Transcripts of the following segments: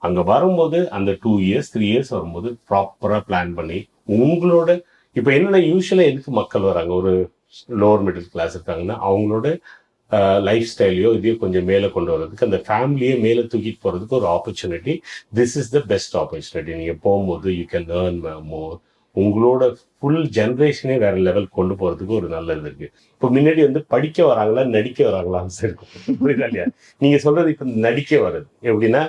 அங்கே வரும்போது அந்த 2 இயர்ஸ் 3 இயர்ஸ் வரும்போது ப்ராப்பராக பிளான் பண்ணி உங்களோட இப்போ என்னென்ன யூஸ்வலாக எதுக்கு மக்கள் வராங்க, ஒரு லோவர் மிடில் கிளாஸ் இருக்காங்கன்னா அவங்களோட லைஃப் ஸ்டைலையோ இதையோ கொஞ்சம் மேலே கொண்டு வர்றதுக்கு, அந்த ஃபேமிலியை மேலே தூக்கிட்டு போகிறதுக்கு ஒரு opportunity. This is the best opportunity. நீங்கள் போகும்போது யூ கேன் லேர்ன் மோர். உங்களோட ஃபுல் ஜென்ரேஷனே வேற லெவல் கொண்டு போகிறதுக்கு ஒரு நல்லது இருக்குது. இப்போ முன்னாடி வந்து படிக்க வராங்களா நடிக்க வராங்களான்னு இருக்கும், புரியுதா இல்லையா? நீங்கள் சொல்கிறது இப்போ நடிக்க வருது எப்படின்னா,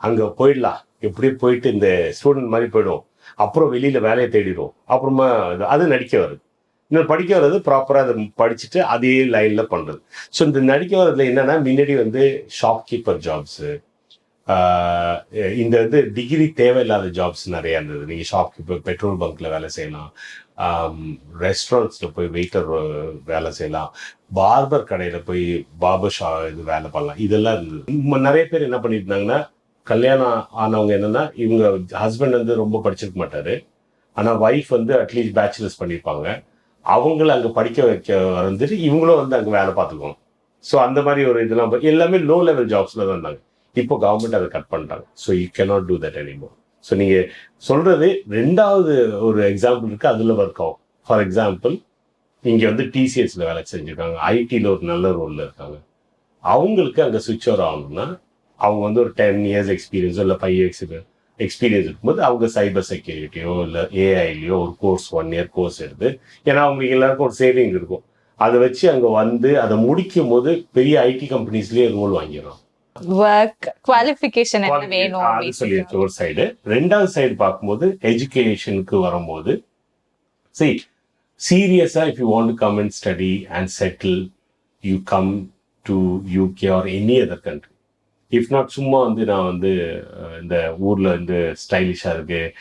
அங்கே போயிடலாம், எப்படியே போயிட்டு இந்த ஸ்டூடெண்ட் மாதிரி போயிடுவோம், அப்புறம் வெளியில் வேலையை தேடிடுவோம், அப்புறமா அது நடிக்க வருது. இன்னொரு படிக்க வர்றது ப்ராப்பராக அதை படிச்சுட்டு அதே லைனில் பண்ணுறது. ஸோ இந்த நடிக்க வர்றதுல என்னென்னா, முன்னாடி வந்து ஷாப் கீப்பர் ஜாப்ஸு, இந்த வந்து டிகிரி தேவையில்லாத ஜாப்ஸ் நிறையா இருந்தது. நீங்கள் ஷாப் கீப்பர், பெட்ரோல் பங்க்கில் வேலை செய்யலாம், ரெஸ்டாரண்ட்ஸில் போய் வெயிட்டர் வேலை செய்யலாம், பார்பர் கடையில் போய் பார்பர் இது வேலை பண்ணலாம், இதெல்லாம் இருந்தது. நிறைய பேர் என்ன பண்ணிட்டு இருந்தாங்கன்னா, கல்யாணம் ஆனவங்க என்னென்னா, இவங்க ஹஸ்பண்ட் வந்து ரொம்ப படிச்சிருக்க மாட்டார், ஆனால் ஒய்ஃப் வந்து அட்லீஸ்ட் பேச்சுலர்ஸ் பண்ணியிருப்பாங்க, அவங்கள அங்கே படிக்க வைக்க வந்துட்டு இவங்களும் வந்து அங்கே வேலை பார்த்துக்குவோம். ஸோ அந்த மாதிரி ஒரு இதெல்லாம் எல்லாமே லோ லெவல் ஜாப்ஸில் தான் இருந்தாங்க. இப்போ கவர்மெண்ட் அதை கட் பண்ணிட்டாங்க. So you cannot do that anymore. So நீங்கள் சொல்கிறது ரெண்டாவது ஒரு எக்ஸாம்பிள் இருக்குது, அதில் ஒர்க் ஆகும். ஃபார் எக்ஸாம்பிள், இங்கே வந்து டிசிஎஸில் வேலை செஞ்சுருக்காங்க, ஐடியில் ஒரு நல்ல ரோலில் இருக்காங்க. அவங்களுக்கு அங்கே சுவிட்ச் ஓவர் ஆகணும்னா அவங்க வந்து ஒரு 10 இயர்ஸ் எக்ஸ்பீரியன்ஸோ இல்லை 5 இயர்ஸ் எக்ஸ்பீரியன்ஸ் இருக்கும்போது அவங்க சைபர் செக்யூரிட்டியோ இல்லை ஏஐலையோ ஒரு கோர்ஸ் 1 இயர் கோர்ஸ் எடுத்து, ஏன்னா அவங்களுக்கு எல்லாருக்கும் ஒரு சேவிங் இருக்கும், அதை வச்சு அங்கே வந்து அதை முடிக்கும் போது பெரிய ஐடி கம்பெனிஸ்லேயே ரோல் வாங்கிடும். சொல்லிடுச்சு ஒரு சைடு. ரெண்டாவது சைடு பார்க்கும்போது எஜுகேஷனுக்கு வரும்போது, சரி சீரியஸா if you want to come and study and settle, you come to UK or any other country. If not சும்மா வந்து நான் வந்து இந்த ஊரில் வந்து ஸ்டைலிஷாக இருக்குது,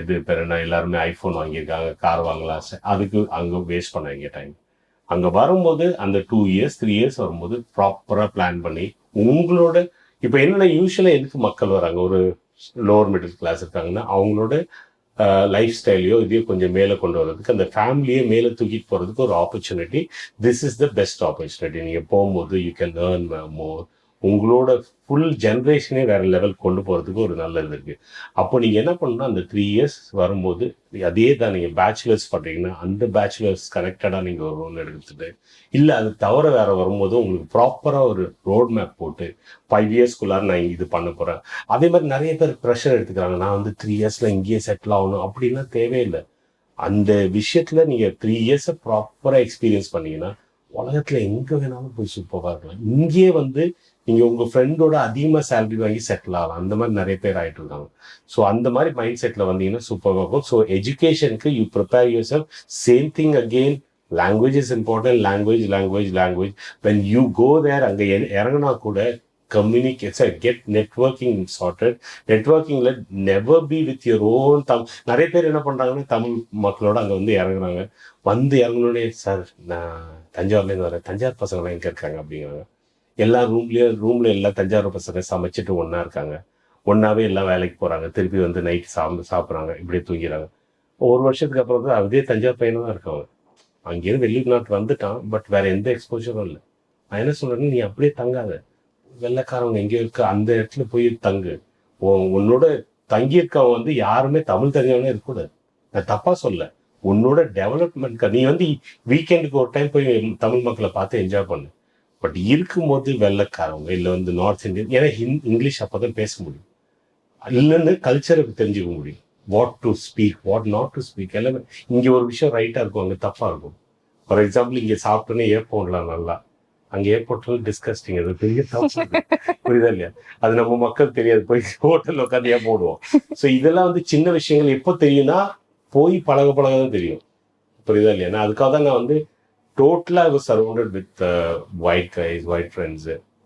இது பேர் என்ன, எல்லாருமே ஐஃபோன் வாங்கியிருக்காங்க, கார் வாங்கலாம், அதுக்கு அங்கே வேஸ்ட் பண்ணாங்க டைம். அங்கே வரும்போது அந்த 2 இயர்ஸ் 3 இயர்ஸ் வரும்போது ப்ராப்பராக பிளான் பண்ணி உங்களோட இப்போ என்னென்ன யூஸ்வலாக எதுக்கு மக்கள் வராங்க, ஒரு லோவர் மிடில் கிளாஸ் இருக்காங்கன்னா அவங்களோட லைஃப் ஸ்டைலையோ இதையோ கொஞ்சம் மேலே கொண்டு வர்றதுக்கு, அந்த ஃபேமிலியை மேலே தூக்கிட்டு போகிறதுக்கு ஒரு opportunity. This is the best opportunity. நீங்கள் போகும்போது யூ கேன் லேர்ன் மோர். உங்களோட ஃபுல் ஜென்ரேஷனே வேற லெவல் கொண்டு போகிறதுக்கு ஒரு நல்லது இருக்குது. அப்போ நீங்கள் என்ன பண்ணணும்னா, அந்த 3 இயர்ஸ் வரும்போது அதே தான், நீங்கள் பேச்சுலர்ஸ் பண்ணுறீங்கன்னா அந்த பேச்சுலர்ஸ் கனெக்டடாக நீங்கள் ஒரு ரோல் எடுத்துட்டு, இல்லை அது தவிர வேறு வரும்போது உங்களுக்கு ப்ராப்பராக ஒரு ரோட் மேப் போட்டு 5 இயர்ஸ்க்குள்ளார நான் இது பண்ண போகிறேன். அதே மாதிரி நிறைய பேர் ப்ரெஷர் எடுத்துக்கிறாங்க, நான் வந்து 3 இயர்ஸில் இங்கேயே செட்டில் ஆகணும் அப்படின்லாம் தேவையில்லை. அந்த விஷயத்தில் நீங்கள் 3 இயர்ஸை ப்ராப்பராக எக்ஸ்பீரியன்ஸ் பண்ணீங்கன்னா உலகத்தில் எங்கே வேணாலும் போய் சூப்பராக இருக்கலாம். இங்கேயே வந்து நீங்கள் உங்கள் ஃப்ரெண்டோட அதிகமாக சேலரி வாங்கி செட்டில் ஆகலாம். அந்த மாதிரி நிறைய பேர் ஆகிட்டு இருக்காங்க. ஸோ அந்த மாதிரி மைண்ட் செட்டில் வந்தீங்கன்னா சூப்பராக இருக்கும். ஸோ எஜுகேஷனுக்கு you prepare yourself. Same thing again, language is important. Language when you go there, அங்கே இறங்கினா கூட கெட் நெட்வொர்க்கிங் சார்ட்டட். நெட்வொர்க்கிங்கில் never be with your own நிறைய பேர் என்ன பண்ணுறாங்கன்னா, தமிழ் மக்களோட அங்கே வந்து இறங்குறாங்க. வந்து இறங்கினோடனே, சார் நான் தஞ்சாவூர்லேருந்து வரேன், தஞ்சாவூர் பசங்களாம் எங்கே இருக்காங்க அப்படிங்கிறாங்க. எல்லா ரூம்ல எல்லாம் தஞ்சாவூர் பசங்க சமைச்சிட்டு ஒன்றா இருக்காங்க, ஒன்றாவே எல்லாம் வேலைக்கு போகிறாங்க, திருப்பி வந்து நைட் சாப்பிட்றாங்க, இப்படியே தூங்கிறாங்க. ஒரு வருஷத்துக்கு அப்புறம் தான் அதே தஞ்சாவூர் பையனும் தான் இருக்காங்க. அங்கேயிருந்து வெளிநாட்டு வந்துட்டான், பட் வேற எந்த எக்ஸ்போஜரும் இல்லை. நான் என்ன சொல்கிறேன்னு, நீ அப்படியே தங்காத, வெள்ளைக்காரவங்க எங்கேயோ இருக்க அந்த இடத்துல போய் தங்கு. உன்னோட தங்கியிருக்கவங்க வந்து யாருமே தமிழ் தெரிஞ்சவனே இருக்கக்கூடாது. நான் தப்பாக சொல்ல, உன்னோட டெவலப்மெண்ட் நீ வந்து வீக்கெண்டுக்கு ஒரு டைம் போய் தமிழ் மக்களை பார்த்து என்ஜாய் பண்ணு. பட் இருக்கும்போது வெள்ளைக்காரவங்க இல்லை வந்து நார்த் இந்தியன், ஏன்னா இங்கிலீஷ் அப்போ தான் பேச முடியும், இல்லைன்னு கல்ச்சருக்கு தெரிஞ்சுக்க முடியும். What to speak, what not to speak, எல்லாமே. இங்கே ஒரு விஷயம் ரைட்டாக இருக்கும், அங்கே தப்பாக இருக்கும். ஃபார் எக்ஸாம்பிள், இங்கே சாப்பிட்டோன்னே ஏர்போர்ட்லாம் நல்லா, அங்கே ஏர்போர்ட்லாம் டிஸ்கஸ்டிங், அது பெரிய தப்பு. புரியுதா இல்லையா? அது நம்ம மக்கள் தெரியாது, போய் ஹோட்டலில் உட்காந்து ஏன் போடுவோம். ஸோ இதெல்லாம் வந்து சின்ன விஷயங்கள் எப்போ தெரியும்னா, போய் பழக தான் தெரியும். புரியுதா இல்லையா? நான் அதுக்காக தான் நான் வந்து totally I was surrounded with white guys, white friends,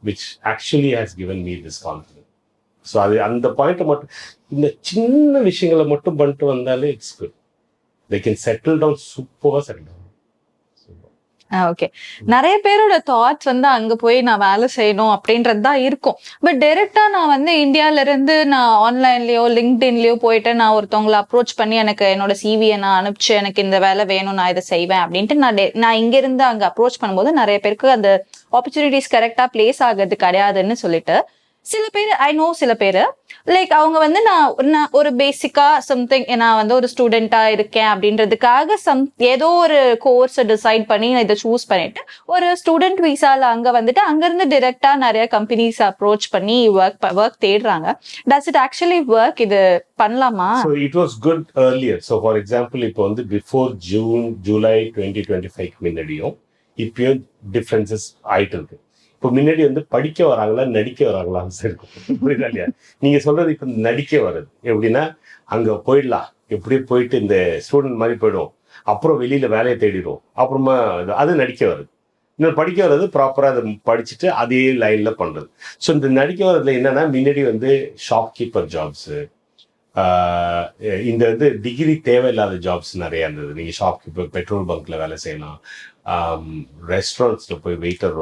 which actually has given me this confidence. So அது அந்த பாயிண்ட்டை மட்டும், இந்த சின்ன விஷயங்களை மட்டும் பண்ணிட்டு வந்தாலே it's good. they can settle down, சூப்பராக செட்டில் டவுன். ஓகே, நிறைய பேரோட தாட்ஸ் வந்து அங்க போய் நான் வேலை செய்யணும் அப்படின்றது தான் இருக்கும். பட் டைரக்டா நான் வந்து இந்தியால இருந்து நான் ஆன்லைன்லயோ லிங்க்டின்லயோ போயிட்டு நான் ஒருத்தவங்களை அப்ரோச் பண்ணி எனக்கு என்னோட சிவியை நான் அனுப்பிச்சு எனக்கு இந்த வேலை வேணும், நான் இதை செய்வேன் அப்படின்ட்டு நான் இங்க இருந்து அங்க அப்ரோச் பண்ணும்போது நிறைய பேருக்கு அந்த ஆப்பர்ச்சுனிட்டிஸ் கரெக்டா பிளேஸ் ஆகுறது கிடையாதுன்னு சொல்லிட்டு சில பேர் ஐ நோ சில பேர் லைக் அவங்க வந்து நான் ஒரு பேசிக்கா சம்திங் நான் வந்து ஒரு ஸ்டூடெண்டா இருக்கேன் அப்படின்றதுக்காக ஏதோ ஒரு கோர்ஸ் டிசைட் பண்ணி நான் இதை சூஸ் பண்ணிட்டு ஒரு ஸ்டூடெண்ட் விசால அங்க வந்துட்டு அங்கிருந்து டிரெக்டா நிறைய கம்பெனிஸ் அப்ரோச் பண்ணி ஒர்க் தேடுறாங்க. Does it actually work? இது பண்ணலாமா? So it was good earlier. So for example, இப்போ வந்து before ஜூலை 2025 முன்னாடியும் இப்பயும் டிஃபரன்சஸ் ஆயிட்டு இருக்கு. இப்போ முன்னாடி வந்து படிக்க வராங்களா நடிக்க வராங்களான்னு இருக்கும், புரியுதா இல்லையா? நீங்க சொல்றது இப்போ நடிக்க வருது எப்படின்னா, அங்க போயிடலாம், எப்படியே போயிட்டு இந்த ஸ்டூடெண்ட் மாதிரி போயிடும், அப்புறம் வெளியில வேலையை தேடிடும், அப்புறமா அது நடிக்க வருது. இன்னும் படிக்க வர்றது ப்ராப்பராக அதை படிச்சுட்டு அதே லைன்ல பண்றது. ஸோ இந்த நடிக்க வர்றதுல என்னன்னா, முன்னாடி வந்து ஷாப் கீப்பர் ஜாப்ஸு, இந்த வந்து டிகிரி தேவையில்லாத ஜாப்ஸ் நிறைய இருந்தது. நீங்கள் ஷாப் கீப்பர், பெட்ரோல் பங்க்ல வேலை செய்யலாம், ரெஸ்டாரண்ட்ஸில் போய் வெயிட்டர்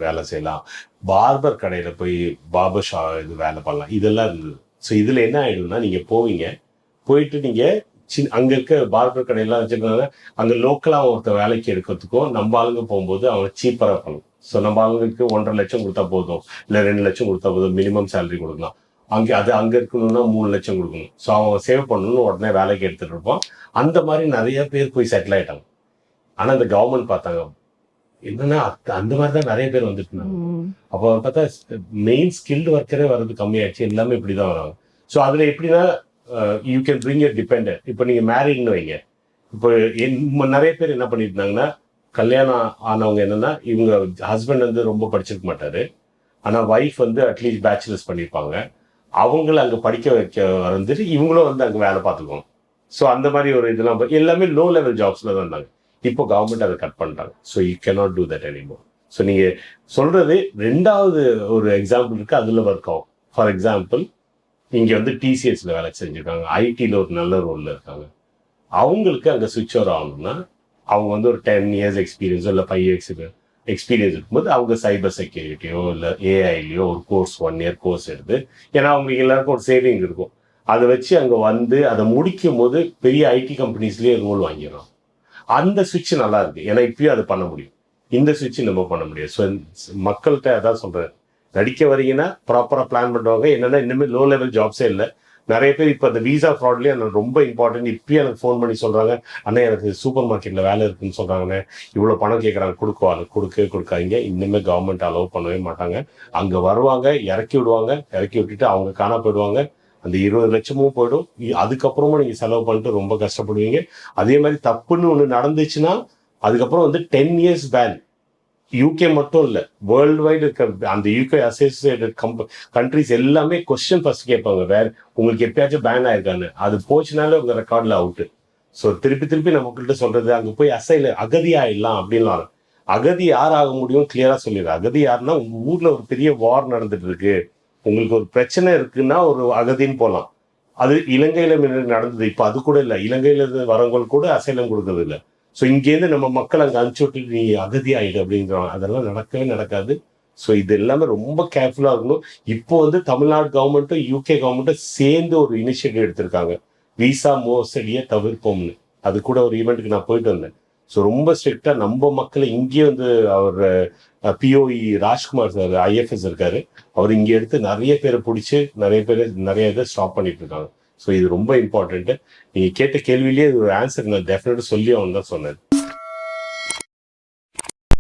வேலை செய்யலாம், பார்பர் கடையில் போய் பார்பர் இது வேலை பண்ணலாம், இதெல்லாம் இருந்தது. ஸோ இதில் என்ன ஆகிடும்னா, நீங்கள் போயிட்டு நீங்கள் அங்கே இருக்க பார்பர் கடையெல்லாம் வச்சுருக்காங்க, அங்கே லோக்கலாக ஒருத்தர் வேலைக்கு எடுக்கிறதுக்கும் நம்ம ஆளுங்க போகும்போது அவங்க சீப்பராக பண்ணும். ஸோ நம்ம ஆளுங்களுக்கு 1.5 லட்சம் கொடுத்தா போதும், இல்லை 2 லட்சம் கொடுத்தா போதும், மினிமம் சேலரி கொடுக்கலாம். அங்கே இருக்கணும்னா 3 லட்சம் கொடுக்கணும். ஸோ அவங்க சேவ் பண்ணணும்னு உடனே வேலைக்கு எடுத்துகிட்டு இருப்போம். அந்த மாதிரி நிறைய பேர் போய் செட்டில் ஆகிட்டாங்க. ஆனால் இந்த கவர்மெண்ட் பார்த்தாங்க, என்னன்னா அந்த மாதிரி தான் நிறைய பேர் வந்துட்டு இருந்தாங்க. அப்போ பார்த்தா மெயின் ஸ்கில்டு ஒர்க்கரே வர்றது கம்மியாச்சு, எல்லாமே இப்படி தான் வராங்க. ஸோ அதில் எப்படின்னா, you can bring your dependent. இப்போ நீங்கள் மேரிட்னு வைங்க, இப்போ நிறைய பேர் என்ன பண்ணிட்டு இருந்தாங்கன்னா, கல்யாணம் ஆனவங்க என்னன்னா, இவங்க ஹஸ்பண்ட் வந்து ரொம்ப படிச்சிருக்க மாட்டாரு, ஆனால் ஒய்ஃப் வந்து அட்லீஸ்ட் பேச்சுலர்ஸ் பண்ணியிருப்பாங்க, அவங்கள அங்கே படிக்க வைக்க வந்துட்டு இவங்களும் வந்து அங்கே வேலை பார்த்துக்குவோம். ஸோ அந்த மாதிரி ஒரு இதெல்லாம் எல்லாமே லோ லெவல் ஜாப்ஸில் தான் இருந்தாங்க. இப்போ கவர்மெண்ட் அதை கட் பண்ணிட்டாங்க. So you cannot do that anymore. So நீங்கள் சொல்கிறது ரெண்டாவது ஒரு எக்ஸாம்பிள் இருக்குது, அதில் ஒர்க் ஆகும். ஃபார் எக்ஸாம்பிள், இங்கே வந்து டிசிஎஸ்ல வேலை செஞ்சுருக்காங்க, ஐடியில் ஒரு நல்ல ரோலில் இருக்காங்க. அவங்களுக்கு அங்கே சுவிட்ச் ஓவர் ஆகணும்னா, அவங்க வந்து ஒரு 10 இயர்ஸ் எக்ஸ்பீரியன்ஸோ இல்லை 5 இயர்ஸ் எக்ஸ்பீரியன்ஸ் இருக்கும்போது அவங்க சைபர் செக்யூரிட்டியோ இல்லை ஏஐலையோ ஒரு கோர்ஸ் 1 இயர் கோர்ஸ் எடுத்து, ஏன்னா அவங்களுக்கு எல்லாருக்கும் ஒரு சேவிங் இருக்கும், அதை வச்சு அங்கே வந்து அதை முடிக்கும் போது பெரிய ஐடி கம்பெனிஸ்லேயே ரோல் வாங்கிடும். அந்த சுவிட்ச் நல்லா இருக்கு, ஏன்னா இப்பயும் அது பண்ண முடியும். இந்த சுவிட்ச் நம்ம பண்ண முடியாது. ஸோ மக்கள்கிட்ட அதான் சொல்கிறேன், நடிக்க வரீங்கன்னா ப்ராப்பராக பிளான் பண்ணுவாங்க. என்னென்னா இனிமேல் லோ லெவல் ஜாப்ஸே இல்லை. நிறைய பேர் இப்போ அந்த விசா ஃப்ராட்லேயே எனக்கு ரொம்ப இம்பார்ட்டன்ட், இப்பயும் எனக்கு ஃபோன் பண்ணி சொல்கிறாங்க, அண்ணா எனக்கு சூப்பர் மார்க்கெட்டில் வேலை இருக்குன்னு சொல்கிறாங்கண்ணே, இவ்வளோ பணம் கேட்குறாங்க, கொடுக்காதீங்க. இனிமேல் கவர்மெண்ட் அலோவ் பண்ணவே மாட்டாங்க. அங்கே வருவாங்க, இறக்கி விட்டுட்டு அவங்க காணா போயிடுவாங்க, அந்த 20 லட்சமும் போயிடும். அதுக்கப்புறமா நீங்கள் செலவு பண்ணிட்டு ரொம்ப கஷ்டப்படுவீங்க. அதே மாதிரி தப்புன்னு ஒன்று நடந்துச்சுன்னா அதுக்கப்புறம் வந்து 10 இயர்ஸ் பேன். யூகே மட்டும் இல்லை, வேர்ல்டு வைடு இருக்க அந்த யூகே அசோசியேட்டட் கண்ட்ரிஸ் எல்லாமே கொஸ்டின் ஃபர்ஸ்ட் கேட்பாங்க, உங்களுக்கு எப்பயாச்சும் பேன் ஆயிருக்கான்னு. அது போச்சுனாலே உங்க ரெக்கார்டில் அவுட்டு. ஸோ திருப்பி நம்மக்கிட்ட சொல்றது, அங்கே போய் அகதி ஆயிடலாம் அப்படின்லாம். அகதி யார் ஆக முடியும் கிளியரா சொல்லிடுறேன். அகதி யாருன்னா, உங்க ஊர்ல ஒரு பெரிய வார் நடந்துட்டு இருக்கு, உங்களுக்கு ஒரு பிரச்சனை இருக்குன்னா ஒரு அகதின்னு போகலாம். அது இலங்கையில நடந்தது. இப்போ அது கூட இல்லை, இலங்கையில இருந்து வரவங்களுக்கு கூட அசைலம் கொடுக்கறது இல்லை. ஸோ இங்கேருந்து நம்ம மக்கள் அங்கே அனுப்பிச்சு விட்டு நீ அகதி ஆகிடு அப்படிங்கிறாங்க. அதெல்லாம் நடக்கவே நடக்காது. ஸோ இது எல்லாமே ரொம்ப கேர்ஃபுல்லாக இருக்கணும். இப்போ வந்து தமிழ்நாடு கவர்மெண்ட்டும் யூகே கவர்மெண்ட்டும் சேர்ந்து ஒரு இனிஷியேட்டிவ் எடுத்திருக்காங்க, விசா மோசடியை தவிர்ப்போம்னு. அது கூட ஒரு ஈவெண்ட்டுக்கு நான் போயிட்டு வந்தேன். ஸோ ரொம்ப ஸ்ட்ரிக்டாக நம்ம மக்களை இங்கேயே வந்து அவர் பிஓஇ ராஜ்குமார் சார் ஐஎஃப்எஸ் இருக்காரு, அவர் இங்கே எடுத்து நிறைய பேரை பிடிச்சி நிறைய இதை ஸ்டாப் பண்ணிட்டு இருக்காங்க. ஸோ இது ரொம்ப இம்பார்ட்டன்ட்டு. நீங்கள் கேட்ட கேள்வியிலேயே ஒரு ஆன்சர் நான் டெஃபினட்டாக சொல்லி அவன் தான் சொன்னேன்.